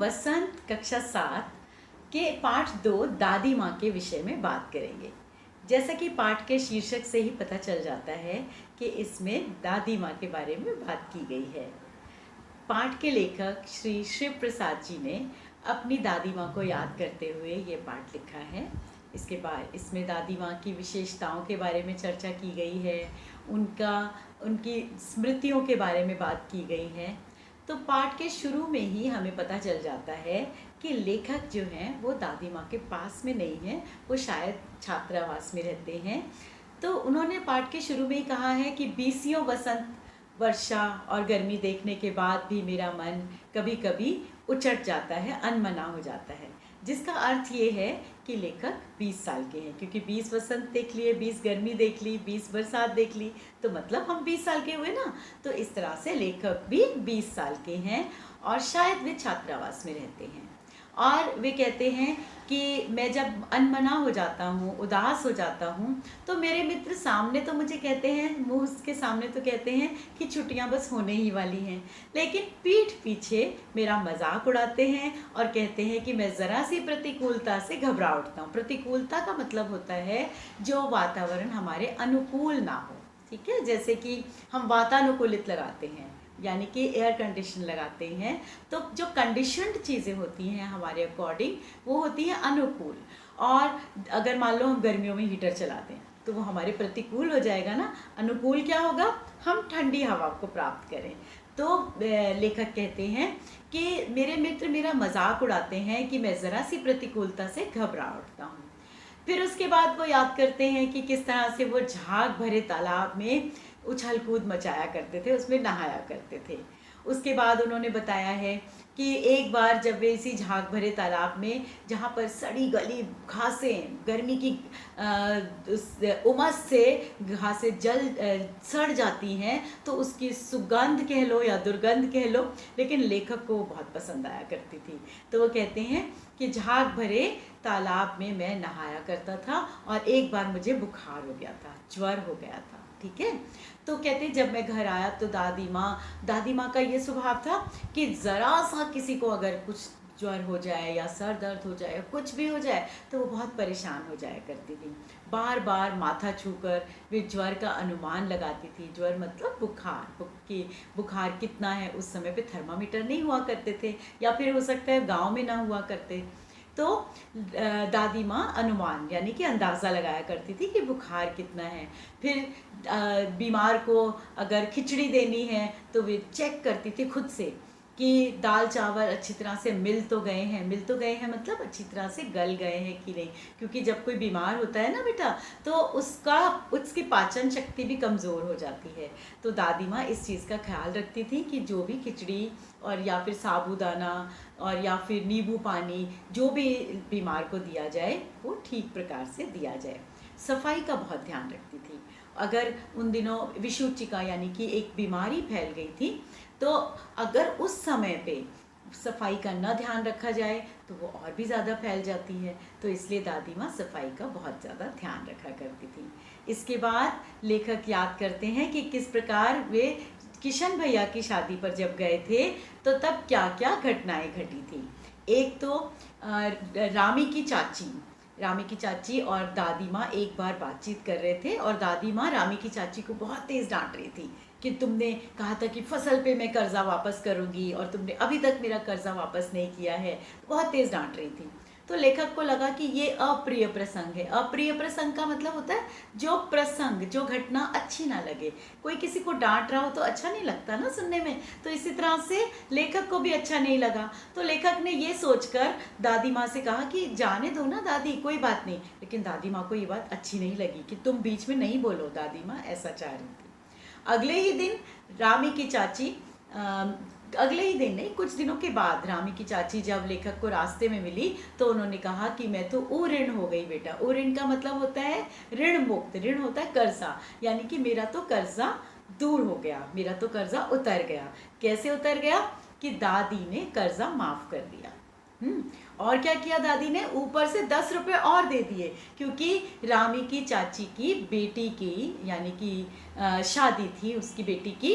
बसंत कक्षा 7 के पाठ 2 दादी माँ के विषय में बात करेंगे। जैसा कि पाठ के शीर्षक से ही पता चल जाता है कि इसमें दादी माँ के बारे में बात की गई है। पाठ के लेखक श्री शिव प्रसाद जी ने अपनी दादी माँ को याद करते हुए ये पाठ लिखा है। इसके बाद इसमें दादी माँ की विशेषताओं के बारे में चर्चा की गई है, उनकी स्मृतियों के बारे में बात की गई है। तो पाठ के शुरू में ही हमें पता चल जाता है कि लेखक जो हैं वो दादी माँ के पास में नहीं हैं, वो शायद छात्रावास में रहते हैं। तो उन्होंने पाठ के शुरू में ही कहा है कि बीसियों बसंत, वर्षा और गर्मी देखने के बाद भी मेरा मन कभी कभी उचट जाता है, अनमना हो जाता है। जिसका अर्थ ये है कि लेखक 20 साल के हैं, क्योंकि 20 बसंत देख लिए, 20 गर्मी देख ली, 20 बरसात देख ली, तो मतलब हम 20 साल के हुए ना। तो इस तरह से लेखक भी 20 साल के हैं और शायद वे छात्रावास में रहते हैं। और वे कहते हैं कि मैं जब अनमना हो जाता हूँ, उदास हो जाता हूँ, तो मेरे मित्र सामने तो मुझे कहते हैं, मुँह के सामने तो कहते हैं कि छुट्टियाँ बस होने ही वाली हैं, लेकिन पीठ पीछे मेरा मजाक उड़ाते हैं और कहते हैं कि मैं ज़रा सी प्रतिकूलता से घबरा उठता हूँ। प्रतिकूलता का मतलब होता है जो वातावरण हमारे अनुकूल ना हो, ठीक है। जैसे कि हम वातानुकूलित लगाते हैं, यानी कि एयर कंडीशन लगाते हैं, तो जो कंडीशनड चीज़ें होती हैं हमारे अकॉर्डिंग वो होती हैं अनुकूल। और अगर मान लो हम गर्मियों में हीटर चलाते हैं तो वो हमारे प्रतिकूल हो जाएगा ना। अनुकूल क्या होगा? हम ठंडी हवा को प्राप्त करें। तो लेखक कहते हैं कि मेरे मित्र मेरा मजाक उड़ाते हैं कि मैं ज़रा सी प्रतिकूलता से घबरा उठता हूँ। फिर उसके बाद वो याद करते हैं कि किस तरह से वो झाग भरे तालाब में उछल कूद मचाया करते थे, उसमें नहाया करते थे। उसके बाद उन्होंने बताया है कि एक बार जब वे इसी झाग भरे तालाब में, जहाँ पर सड़ी गली घासें, गर्मी की उस उमस से घासें सड़ जाती हैं, तो उसकी सुगंध कह लो या दुर्गंध कह लो, लेकिन लेखक को बहुत पसंद आया करती थी। तो वो कहते हैं कि झाग भरे तालाब में मैं नहाया करता था और एक बार मुझे बुखार हो गया था, ज्वर हो गया था, ठीक है। तो कहते जब मैं घर आया तो दादी माँ का ये स्वभाव था कि ज़रा सा किसी को अगर कुछ ज्वर हो जाए या सर दर्द हो जाए, कुछ भी हो जाए, तो वो बहुत परेशान हो जाया करती थी। बार बार माथा छूकर वे ज्वर का अनुमान लगाती थी। ज्वर मतलब बुखार, कि बुखार कितना है। उस समय पे थर्मामीटर नहीं हुआ करते थे, या फिर हो सकता है गांव में ना हुआ करते। तो दादी माँ अनुमान यानी कि अंदाज़ा लगाया करती थी कि बुखार कितना है। फिर बीमार को अगर खिचड़ी देनी है तो वे चेक करती थी खुद से कि दाल चावल अच्छी तरह से मिल तो गए हैं मतलब अच्छी तरह से गल गए हैं कि नहीं, क्योंकि जब कोई बीमार होता है ना बेटा, तो उसकी पाचन शक्ति भी कमज़ोर हो जाती है। तो दादी माँ इस चीज़ का ख्याल रखती थी कि जो भी खिचड़ी और या फिर साबूदाना और या फिर नींबू पानी जो भी बीमार को दिया जाए वो ठीक प्रकार से दिया जाए। सफाई का बहुत ध्यान रखती थी। अगर उन दिनों विषुचिका यानी कि एक बीमारी फैल गई थी, तो अगर उस समय पे सफाई का न ध्यान रखा जाए तो वो और भी ज़्यादा फैल जाती है। तो इसलिए दादी माँ सफाई का बहुत ज़्यादा ध्यान रखा करती थी। इसके बाद लेखक याद करते हैं कि किस प्रकार वे किशन भैया की शादी पर जब गए थे तो तब क्या क्या घटनाएं घटी थी। एक तो रामी की चाची और दादी माँ एक बार बातचीत कर रहे थे और दादी माँ रामी की चाची को बहुत तेज़ डांट रही थी कि तुमने कहा था कि फसल पे मैं कर्जा वापस करूँगी और तुमने अभी तक मेरा कर्जा वापस नहीं किया है। बहुत तेज़ डांट रही थी। तो लेखक को लगा कि ये अप्रिय प्रसंग है। अप्रिय प्रसंग का मतलब होता है जो प्रसंग, जो घटना अच्छी ना लगे। कोई किसी को डांट रहा हो तो अच्छा नहीं लगता ना सुनने में, तो इसी तरह से लेखक को भी अच्छा नहीं लगा। तो लेखक ने ये सोचकर दादी माँ से कहा कि जाने दो ना दादी, कोई बात नहीं। लेकिन दादी माँ को ये बात अच्छी नहीं लगी कि तुम बीच में नहीं बोलो, दादी माँ ऐसा चाह रही थी। अगले ही दिन रामी की चाची अगले ही दिन नहीं, कुछ दिनों के बाद रामी की चाची जब लेखक को रास्ते में मिली तो उन्होंने कहा कि मैं तो ऋण हो गई बेटा। ऋण का मतलब होता है ऋण मुक्त, ऋण होता है कर्जा, यानी कि मेरा तो कर्जा दूर हो गया, मेरा तो कर्जा उतर गया। कैसे उतर गया? कि दादी ने कर्जा माफ कर दिया। और क्या किया दादी ने? ऊपर से 10 रुपये और दे दिए, क्योंकि रामी की चाची की बेटी की यानी कि शादी थी उसकी बेटी की,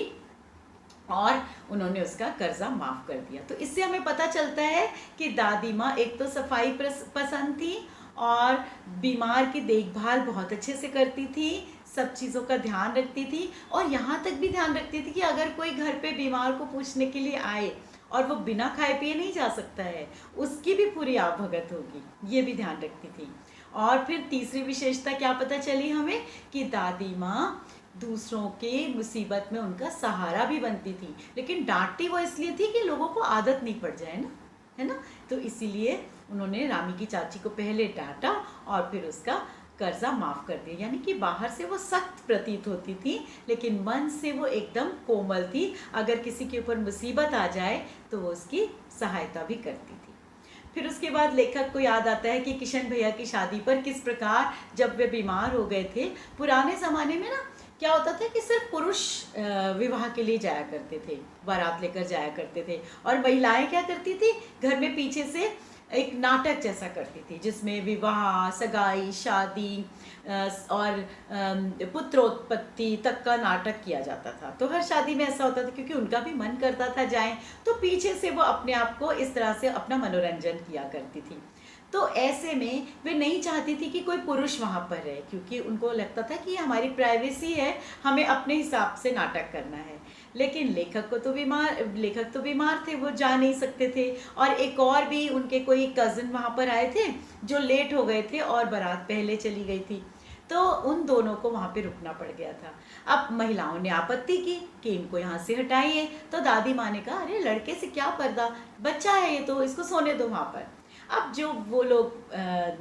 और उन्होंने उसका कर्जा माफ़ कर दिया। तो इससे हमें पता चलता है कि दादी माँ एक तो सफाई पसंद थी और बीमार की देखभाल बहुत अच्छे से करती थी, सब चीज़ों का ध्यान रखती थी और यहाँ तक भी ध्यान रखती थी कि अगर कोई घर पे बीमार को पूछने के लिए आए और वो बिना खाए पिए नहीं जा सकता है, उसकी भी पूरी आवभगत होगी, ये भी ध्यान रखती थी। और फिर तीसरी विशेषता क्या पता चली हमें कि दादी माँ दूसरों के मुसीबत में उनका सहारा भी बनती थी, लेकिन डांटती वो इसलिए थी कि लोगों को आदत नहीं पड़ जाए ना, है ना। तो इसीलिए उन्होंने रामी की चाची को पहले डांटा और फिर उसका कर्जा माफ कर दिया। यानी कि बाहर से वो सख्त प्रतीत होती थी, लेकिन मन से वो एकदम कोमल थी। अगर किसी के ऊपर मुसीबत आ जाए तो वो उसकी सहायता भी करती थी। फिर उसके बाद लेखक को याद आता है कि किशन भैया की शादी पर किस प्रकार जब वे बीमार हो गए थे, पुराने ज़माने में ना क्या होता था कि सिर्फ पुरुष विवाह के लिए जाया करते थे, बारात लेकर जाया करते थे, और महिलाएं क्या करती थी, घर में पीछे से एक नाटक जैसा करती थी जिसमें विवाह, सगाई, शादी और पुत्रोत्पत्ति तक का नाटक किया जाता था। तो हर शादी में ऐसा होता था क्योंकि उनका भी मन करता था जाएं, तो पीछे से वो अपने आप को इस तरह से अपना मनोरंजन किया करती थी। तो ऐसे में वे नहीं चाहती थी कि कोई पुरुष वहाँ पर रहे, क्योंकि उनको लगता था कि हमारी प्राइवेसी है, हमें अपने हिसाब से नाटक करना है। लेकिन लेखक तो बीमार थे, वो जा नहीं सकते थे। और एक और भी उनके कोई कज़न वहाँ पर आए थे जो लेट हो गए थे और बारात पहले चली गई थी, तो उन दोनों को वहाँ पे रुकना पड़ गया था। अब महिलाओं ने आपत्ति की कि इनको यहाँ से हटाइए, तो दादी माँ ने कहा, अरे लड़के से क्या पर्दा, बच्चा है ये, तो इसको सोने दो वहाँ पर। अब जो वो लोग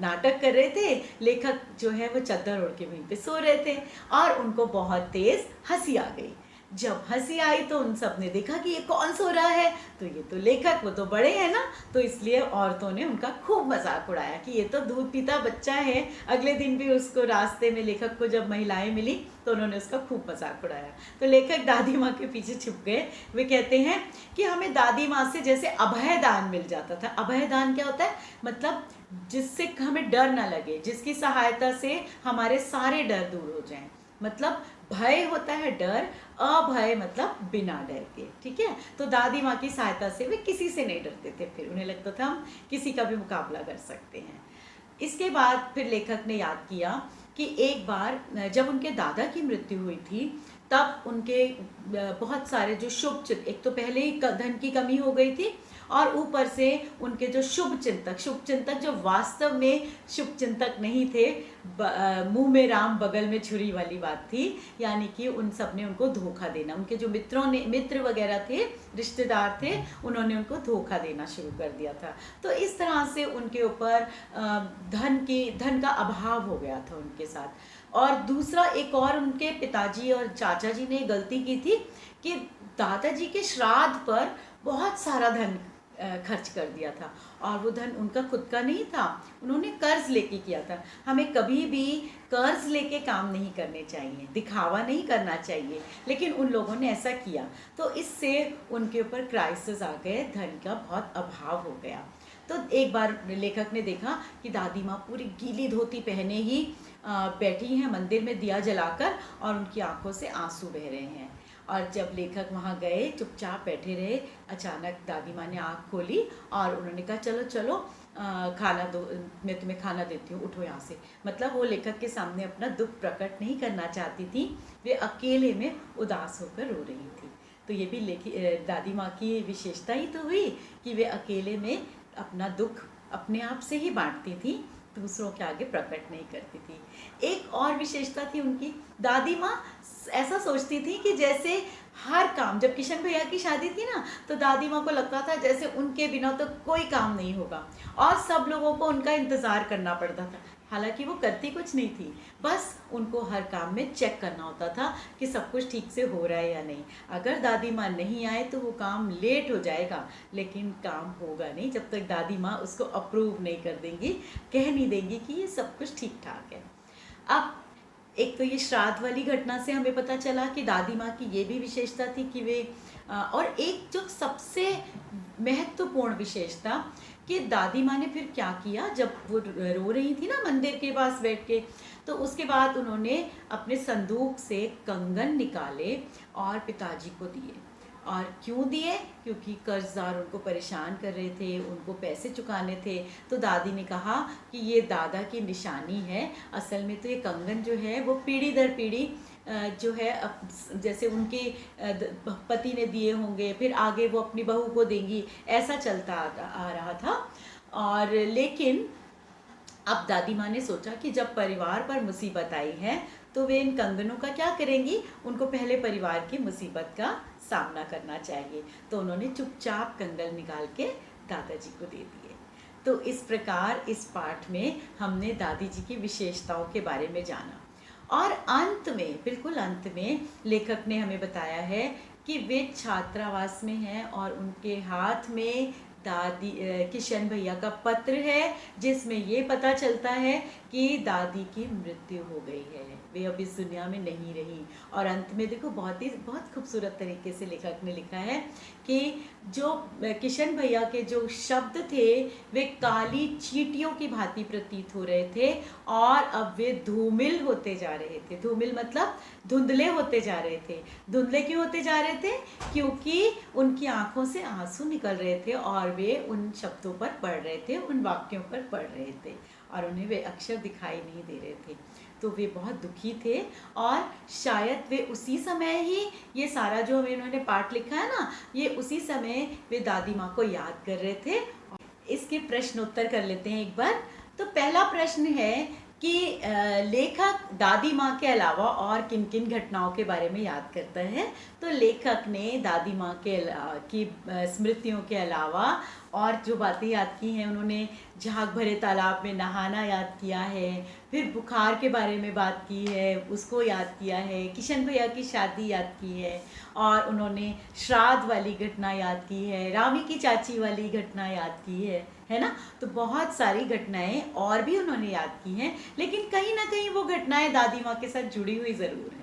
नाटक कर रहे थे, लेखक जो है वो चद्दर ओढ़ के वहीं पे सो रहे थे और उनको बहुत तेज हंसी आ गई। जब हंसी आई तो उन सब ने देखा कि ये कौन सो रहा है, तो ये तो लेखक, वो तो बड़े हैं ना, तो इसलिए औरतों ने उनका खूब मजाक उड़ाया कि ये तो दूध पीता बच्चा है। अगले दिन भी उसको रास्ते में लेखक को जब महिलाएं मिली तो उन्होंने उसका खूब मजाक उड़ाया। तो लेखक दादी माँ के पीछे छुप गए। वे कहते हैं कि हमें दादी माँ से जैसे अभय दान मिल जाता था। अभय दान क्या होता है, मतलब जिससे हमें डर ना लगे, जिसकी सहायता से हमारे सारे डर दूर हो जाएं। मतलब भय होता है डर, अभय मतलब बिना डर के, ठीक है। तो दादी माँ की सहायता से वे किसी से नहीं डरते थे, फिर उन्हें लगता था हम किसी का भी मुकाबला कर सकते हैं। इसके बाद फिर लेखक ने याद किया कि एक बार जब उनके दादा की मृत्यु हुई थी, तब उनके बहुत सारे जो एक तो पहले ही धन की कमी हो गई थी, और ऊपर से उनके जो शुभ चिंतक जो वास्तव में शुभ चिंतक नहीं थे, मुंह में राम बगल में छुरी वाली बात थी। यानी कि उन सब ने उनको धोखा देना, उनके जो मित्र वगैरह थे, रिश्तेदार थे, उन्होंने उनको धोखा देना शुरू कर दिया था। तो इस तरह से उनके ऊपर धन का अभाव हो गया था उनके साथ। और दूसरा, एक और उनके पिताजी और चाचा जी ने गलती की थी कि दादाजी के श्राद्ध पर बहुत सारा धन खर्च कर दिया था, और वो धन उनका खुद का नहीं था, उन्होंने कर्ज लेके किया था। हमें कभी भी कर्ज लेके काम नहीं करने चाहिए, दिखावा नहीं करना चाहिए, लेकिन उन लोगों ने ऐसा किया, तो इससे उनके ऊपर क्राइसिस आ गए, धन का बहुत अभाव हो गया। तो एक बार लेखक ने देखा कि दादी माँ पूरी गीली धोती पहने ही बैठी हैं मंदिर में दिया जलाकर, और उनकी आंखों से आंसू बह रहे हैं। और जब लेखक वहाँ गए, चुपचाप बैठे रहे, अचानक दादी माँ ने आँख खोली और उन्होंने कहा, चलो चलो खाना दो, मैं तुम्हें खाना देती हूँ, उठो यहाँ से। मतलब वो लेखक के सामने अपना दुख प्रकट नहीं करना चाहती थी, वे अकेले में उदास होकर रो रही थी। तो ये भी दादी माँ की विशेषता ही तो हुई कि वे अकेले में अपना दुख अपने आप से ही बांटती थी, दूसरों के आगे प्रकट नहीं करती थी। एक और विशेषता थी उनकी, दादी माँ ऐसा सोचती थी कि जैसे हर काम, जब किशन भैया की शादी थी ना, तो दादी माँ को लगता था जैसे उनके बिना तो कोई काम नहीं होगा, और सब लोगों को उनका इंतज़ार करना पड़ता था। हालांकि वो करती कुछ नहीं थी, बस उनको हर काम में चेक करना होता था कि सब कुछ ठीक से हो रहा है या नहीं। अगर दादी माँ नहीं आए तो वो काम लेट हो जाएगा, लेकिन काम होगा नहीं जब तक दादी माँ उसको अप्रूव नहीं कर देंगी, कह नहीं देंगी कि ये सब कुछ ठीक ठाक है। अब एक तो ये श्राद्ध वाली घटना से हमें पता चला कि दादी माँ की ये भी विशेषता थी कि वे और एक जो सबसे महत्वपूर्ण विशेषता कि दादी माँ ने फिर क्या किया, जब वो रो रही थी ना मंदिर के पास बैठ के, तो उसके बाद उन्होंने अपने संदूक से कंगन निकाले और पिताजी को दिए। और क्यों दिए? क्योंकि कर्जदार उनको परेशान कर रहे थे, उनको पैसे चुकाने थे। तो दादी ने कहा कि ये दादा की निशानी है। असल में तो ये कंगन जो है वो पीढ़ी दर पीढ़ी जो है जैसे उनके पति ने दिए होंगे, फिर आगे वो अपनी बहू को देंगी, ऐसा चलता आ रहा था। और लेकिन अब दादी माँ ने सोचा कि जब परिवार पर मुसीबत आई है तो वे इन कंगनों का क्या करेंगी? उनको पहले परिवार की मुसीबत का सामना करना चाहिए। तो उन्होंने चुपचाप कंगन निकाल के दादाजी को दे दिए। तो इस प्रकार इस पाठ में हमने दादी जी की विशेषताओं के बारे में जाना। और अंत में, बिल्कुल अंत में, लेखक ने हमें बताया है कि वे छात्रावास में हैं और उनके हाथ में दादी किशन भैया का पत्र है, जिसमें ये पता चलता है कि दादी की मृत्यु हो गई है, वे अब इस दुनिया में नहीं रही। और अंत में देखो बहुत खूबसूरत तरीके से लेखक ने लिखा है कि जो किशन भैया के जो शब्द थे वे काली चींटियों की भांति प्रतीत हो रहे थे और अब वे धूमिल होते जा रहे थे। धूमिल मतलब धुंधले होते जा रहे थे। धुंधले क्यों होते जा रहे थे? क्योंकि उनकी आंखों से आंसू निकल रहे थे और वे उन शब्दों पर पढ़ रहे थे, उन वाक्यों पर पढ़ रहे थे और उन्हें वे अक्षर दिखाई नहीं दे रहे थे। तो वे बहुत दुखी थे और शायद वे उसी समय ही, ये सारा जो हमें इन्होंने पाठ लिखा है ना, ये उसी समय वे दादी माँ को याद कर रहे थे। इसके प्रश्न उत्तर कर लेते हैं एक बार। तो पहला प्रश्न है कि लेखक दादी माँ के अलावा और किन किन घटनाओं के बारे में याद करता है? तो लेखक ने दादी माँ की स्मृतियों के अलावा और जो बातें याद की हैं, उन्होंने झाग भरे तालाब में नहाना याद किया है, फिर बुखार के बारे में बात की है, उसको याद किया है, किशन भैया की शादी याद की है, और उन्होंने श्राद्ध वाली घटना याद की है, रामी की चाची वाली घटना याद की है ना। तो बहुत सारी घटनाएं और भी उन्होंने याद की हैं, लेकिन कहीं ना कहीं वो घटनाएं दादी माँ के साथ जुड़ी हुई ज़रूर हैं।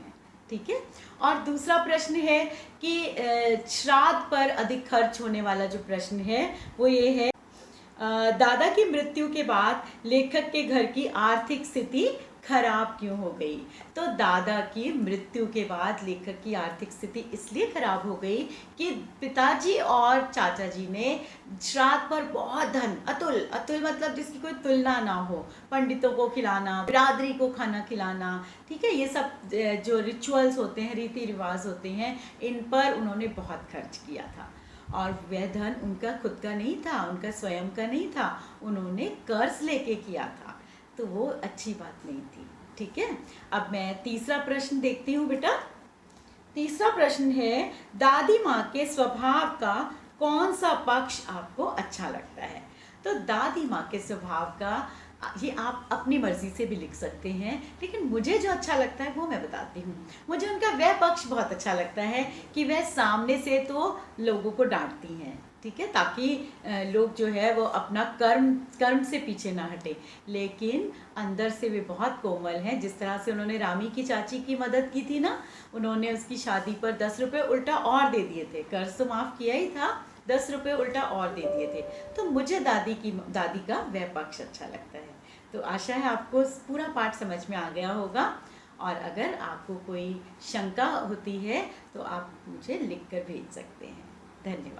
ठीक है। और दूसरा प्रश्न है कि श्राद्ध पर अधिक खर्च होने वाला जो प्रश्न है वो ये है, दादा की मृत्यु के बाद लेखक के घर की आर्थिक स्थिति खराब क्यों हो गई? तो दादा की मृत्यु के बाद लेखक की आर्थिक स्थिति इसलिए खराब हो गई कि पिताजी और चाचा जी ने श्राद्ध पर बहुत धन, अतुल अतुल मतलब जिसकी कोई तुलना ना हो, पंडितों को खिलाना, बिरादरी को खाना खिलाना, ठीक है, ये सब जो रिचुअल्स होते हैं, रीति रिवाज होते हैं, इन पर उन्होंने बहुत खर्च किया था। और वह धन उनका खुद का नहीं था, उनका स्वयं का नहीं था, उन्होंने कर्ज लेके किया था। तो वो अच्छी बात नहीं थी। ठीक है। अब मैं तीसरा प्रश्न देखती हूँ बेटा। तीसरा प्रश्न है, दादी माँ के स्वभाव का कौन सा पक्ष आपको अच्छा लगता है? तो दादी माँ के स्वभाव का ये आप अपनी मर्जी से भी लिख सकते हैं, लेकिन मुझे जो अच्छा लगता है वो मैं बताती हूँ। मुझे उनका वह पक्ष बहुत अच्छा लगता है कि वह सामने से तो लोगों को डांटती हैं, ठीक है, ताकि लोग जो है वो अपना कर्म से पीछे ना हटे, लेकिन अंदर से वे बहुत कोमल हैं। जिस तरह से उन्होंने रामी की चाची की मदद की थी ना, उन्होंने उसकी शादी पर 10 रुपये उल्टा और दे दिए थे, कर्ज तो माफ़ किया ही था, 10 रुपये उल्टा और दे दिए थे। तो मुझे दादी का वह पक्ष अच्छा लगता है। तो आशा है आपको पूरा पाठ समझ में आ गया होगा, और अगर आपको कोई शंका होती है तो आप मुझे लिख कर भेज सकते हैं। धन्यवाद।